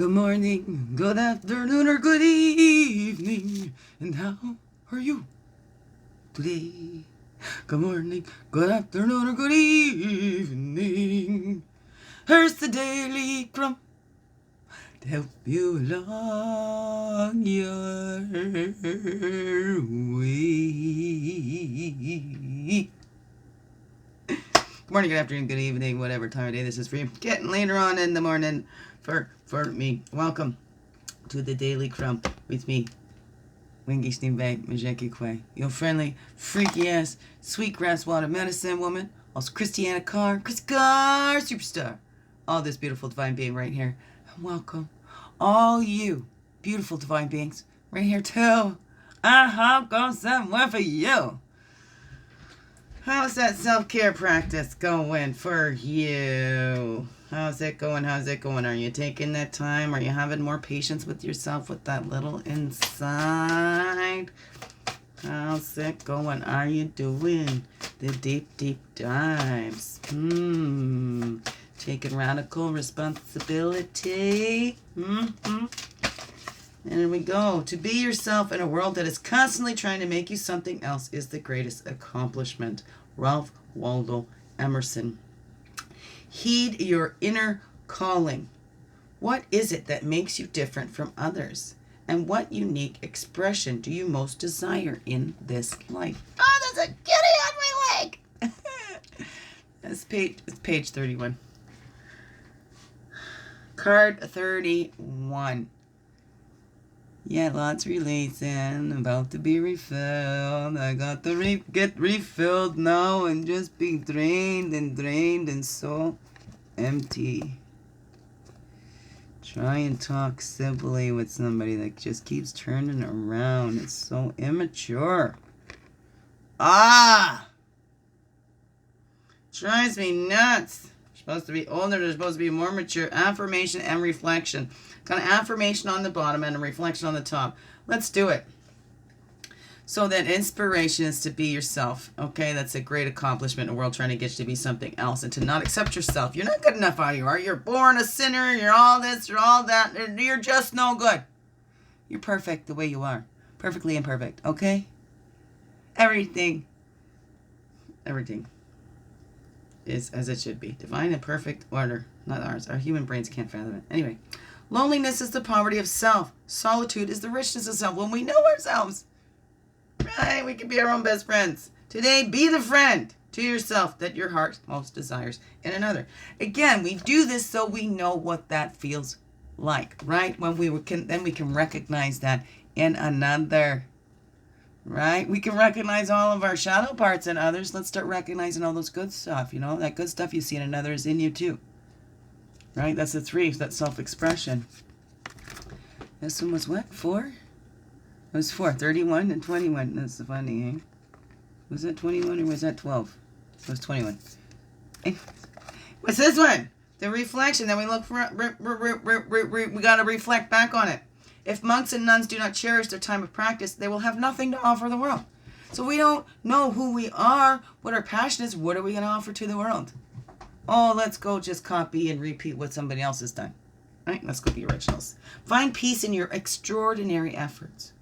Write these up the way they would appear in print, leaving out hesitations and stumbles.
Good morning, good afternoon, or good evening. And how are you today? Good morning, good afternoon, or good evening. Here's the Daily CRUMB to help you along your way. Good morning, good afternoon, good evening, whatever time of day this is for you. Getting later on in the morning for me. Welcome to the Daily CRUMB with me, Wingy Steambank Majekikwe, your friendly, freaky ass, sweetgrass water medicine woman, also Christiana Carr, Chris Carr, superstar. All this beautiful divine being right here. And welcome all you beautiful divine beings right here too. I hope goes somewhere for you. How's that self-care practice going for you? How's it going? How's it going? Are you taking that time? Are you having more patience with yourself with that little inside? How's it going? Are you doing the deep, deep dives? Taking radical responsibility. And here we go. To be yourself in a world that is constantly trying to make you something else is the greatest accomplishment. Ralph Waldo Emerson. Heed your inner calling. What is it that makes you different from others? And what unique expression do you most desire in this life? Oh, there's a kitty on my leg! It's page 31. Card 31. Yeah, lots releasing, about to be refilled. I got to get refilled now and just be drained and so empty. Try and talk civilly with somebody that just keeps turning around. It's so immature. Drives me nuts. They're supposed to be older, they're supposed to be more mature. Affirmation and reflection. Got an affirmation on the bottom and a reflection on the top. Let's do it. So that inspiration is to be yourself. Okay, that's a great accomplishment in the world, trying to get you to be something else and to not accept yourself. You're not good enough how you are. You're born a sinner. You're all this, you're all that. You're just no good. You're perfect the way you are. Perfectly imperfect. Okay? Everything is as it should be. Divine and perfect order. Not ours. Our human brains can't fathom it. Anyway. Loneliness is the poverty of self. Solitude is the richness of self. When we know ourselves, right, we can be our own best friends. Today, be the friend to yourself that your heart most desires in another. Again, we do this so we know what that feels like, right? When then we can recognize that in another, right? We can recognize all of our shadow parts in others. Let's start recognizing all those good stuff. You know, that good stuff you see in another is in you too. Right? That's the 3. That's self-expression. This one was what? 4? It was 4. 31 and 21. That's funny, eh? Was that 21 or was that 12? It was 21. What's this one? The reflection. Then we look for... we got to reflect back on it. If monks and nuns do not cherish their time of practice, they will have nothing to offer the world. So we don't know who we are, what our passion is. What are we going to offer to the world? Oh, let's go just copy and repeat what somebody else has done. All right, let's go be originals. Find peace in your extraordinary efforts.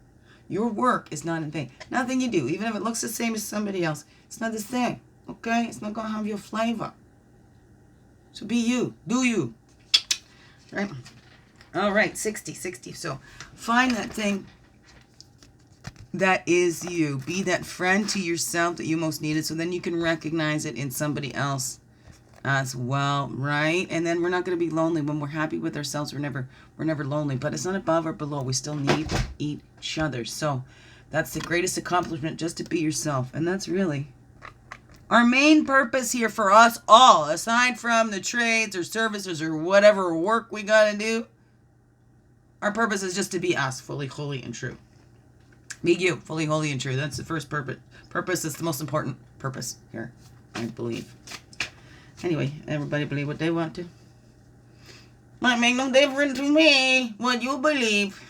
Your work is not in vain. Nothing you do, even if it looks the same as somebody else, it's not the same. Okay? It's not going to have your flavor. So be you. Do you. Right? All right, 60. So find that thing that is you. Be that friend to yourself that you most needed, so then you can recognize it in somebody else as well, right? And then we're not going to be lonely. When we're happy with ourselves, we're never lonely. But it's not above or below. We still need each other. So that's the greatest accomplishment, just to be yourself. And that's really our main purpose here for us all, aside from the trades or services or whatever work we got to do. Our purpose is just to be us, fully, holy, and true. Be you, fully, holy, and true. That's the first purpose. Purpose is the most important purpose here, I believe. Anyway, everybody believe what they want to. Might make no difference to me what you believe.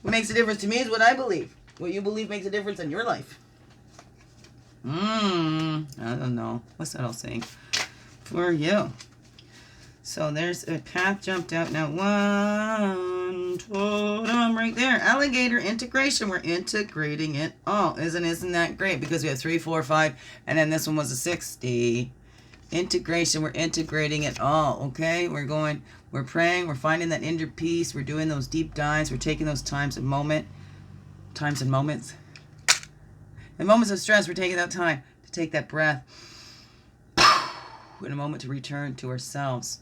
What makes a difference to me is what I believe. What you believe makes a difference in your life. I don't know. What's that all saying? For you. So there's a path jumped out. Now 1 totem right there. Alligator integration. We're integrating it all. Isn't that great? Because we have 3, 4, 5, and then this one was a 60. Integration. We're integrating it all. Okay? We're praying. We're finding that inner peace. We're doing those deep dives. We're taking those times and moments. In moments of stress, we're taking that time to take that breath. In a moment to return to ourselves.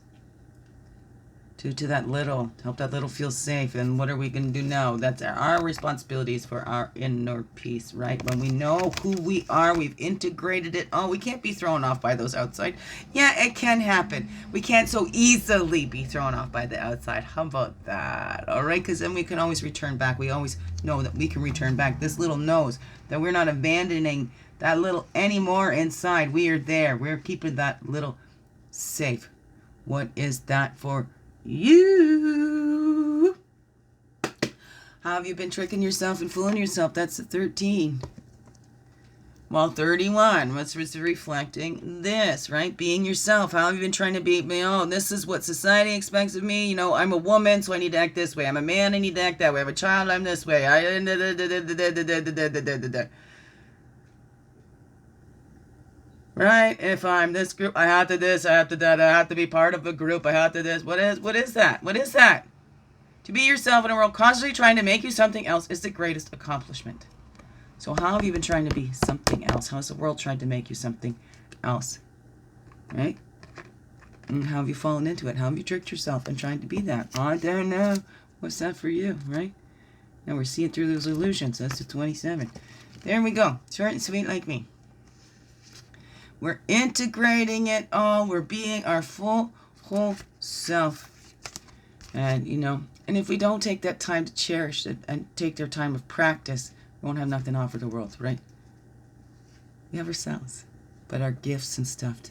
To that little, to help that little feel safe. And what are we going to do now? That's our responsibilities for our inner peace, right? When we know who we are, we've integrated it all. We can't be thrown off by those outside. Yeah, it can happen. We can't so easily be thrown off by the outside. How about that? All right, because then we can always return back. We always know that we can return back. This little knows that we're not abandoning that little anymore inside. We are there. We're keeping that little safe. What is that for you? How have you been tricking yourself and fooling yourself? That's a 13. Well, 31. What's reflecting this, right? Being yourself. How have you been trying to be? Oh, this is what society expects of me. You know, I'm a woman, so I need to act this way. I'm a man, I need to act that way. I'm a child, I'm this way. Right? If I'm this group, I have to this, I have to that, I have to be part of a group, I have to this. What is that? What is that? To be yourself in a world constantly trying to make you something else is the greatest accomplishment. So how have you been trying to be something else? How's the world trying to make you something else? Right? And how have you fallen into it? How have you tricked yourself in trying to be that? I don't know. What's that for you, right? Now we're seeing through those illusions. That's the 27. There we go. Short and sweet like me. We're integrating it all. We're being our full, whole self. And, you know, and if we don't take that time to cherish it and take their time of practice, we won't have nothing to offer the world, right? We have ourselves, but our gifts and stuff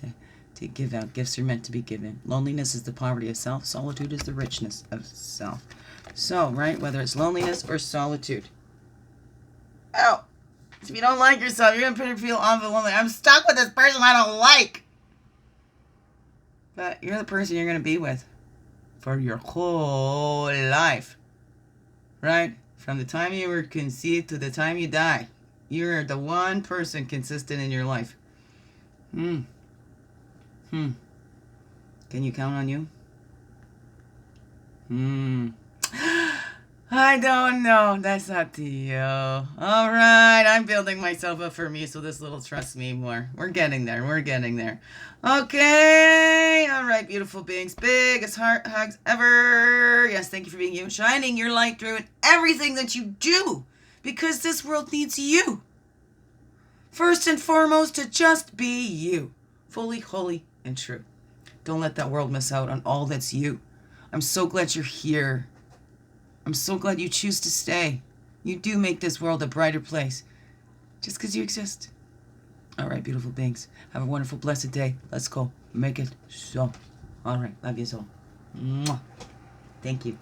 to give out. Gifts are meant to be given. Loneliness is the poverty of self. Solitude is the richness of self. So, right, whether it's loneliness or solitude. Oh! If you don't like yourself, you're going to feel awful lonely. I'm stuck with this person I don't like. But you're the person you're going to be with for your whole life. Right? From the time you were conceived to the time you die. You're the one person consistent in your life. Can you count on you? I don't know. That's up to you. All right. I'm building myself up for me, so this little trust me more. We're getting there. We're getting there. Okay. All right, beautiful beings. Biggest heart hugs ever. Yes, thank you for being you. Shining your light through in everything that you do, because this world needs you. First and foremost, to just be you. Fully, holy, and true. Don't let that world miss out on all that's you. I'm so glad you're here. I'm so glad you choose to stay. You do make this world a brighter place. Just because you exist. All right, beautiful beings. Have a wonderful, blessed day. Let's go. Make it so. All right. Love you so. Mwah. Thank you.